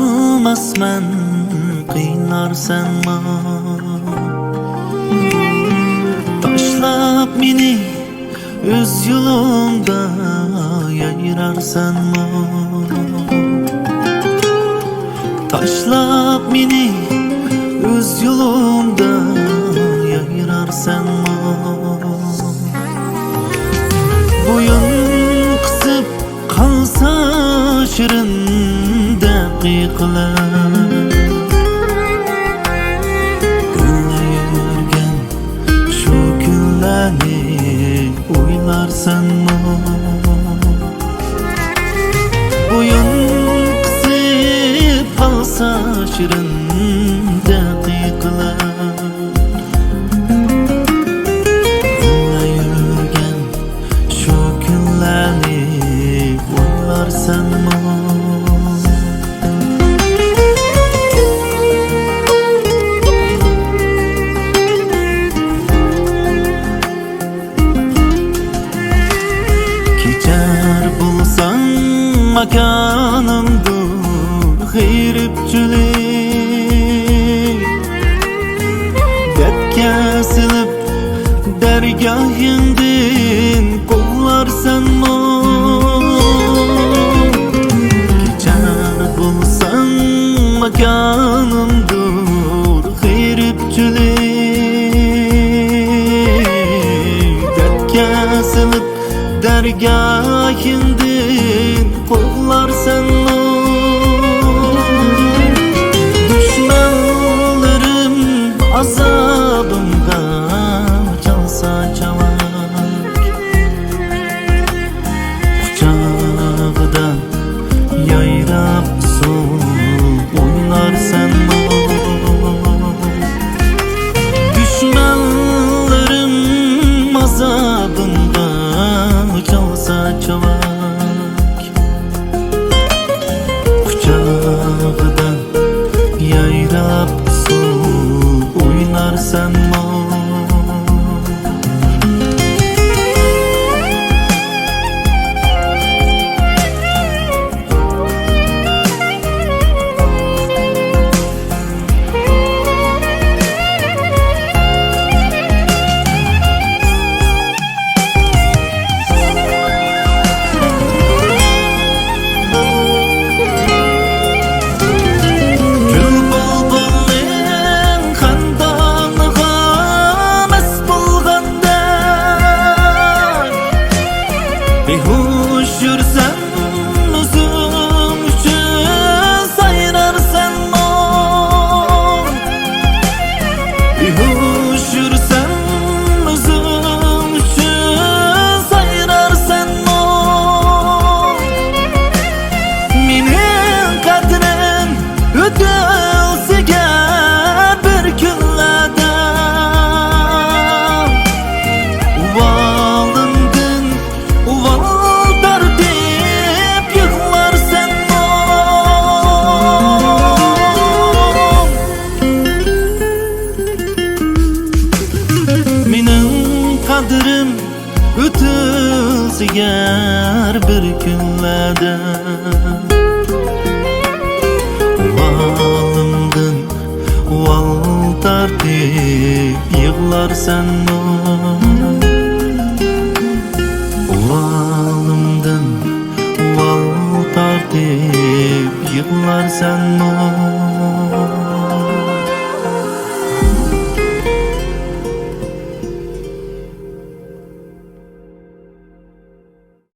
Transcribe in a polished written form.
bilmasman qiynarsanmi? Tashlab meni öz yo'limda yayrarsanmi? Tashlab meni öz yo'limda yayrarsanmi? Bo'yin qisib qalsa shirin daqiqalar, yurgan shu kunlarni o'ylarsanmi? Bo'yin qisib qalsa shirin daqiqalar, yurgan shu kunlarni o'ylarsanmi? Kechar bo'lsam makonimdur g'iribchilik, dardga silib dargohingdan quvlarsanmi? Kechar bo'lsam makonimdur g'iribchilik, dardga silib dargohingdan quvlarsanmi? Düşmanlarım azabımda çalsa çalak, kucağıdan yayrab so'ng o'ynarsanmi? Düşmanlarım azabımda çalsa çalak, kucağıdan yayrab so'ng o'ynarsanmi? Behush yursam o'zim uchun sayrarsanmi? Behush yursam o'zim uchun sayrarsanmi? Mening qadrim o'tilsiga bir kunlarda, qadrim o'tilsigar bir kunlarda, valimdan val tartib yig'larsanmi? Valimdan val tartib yig'larsanmi?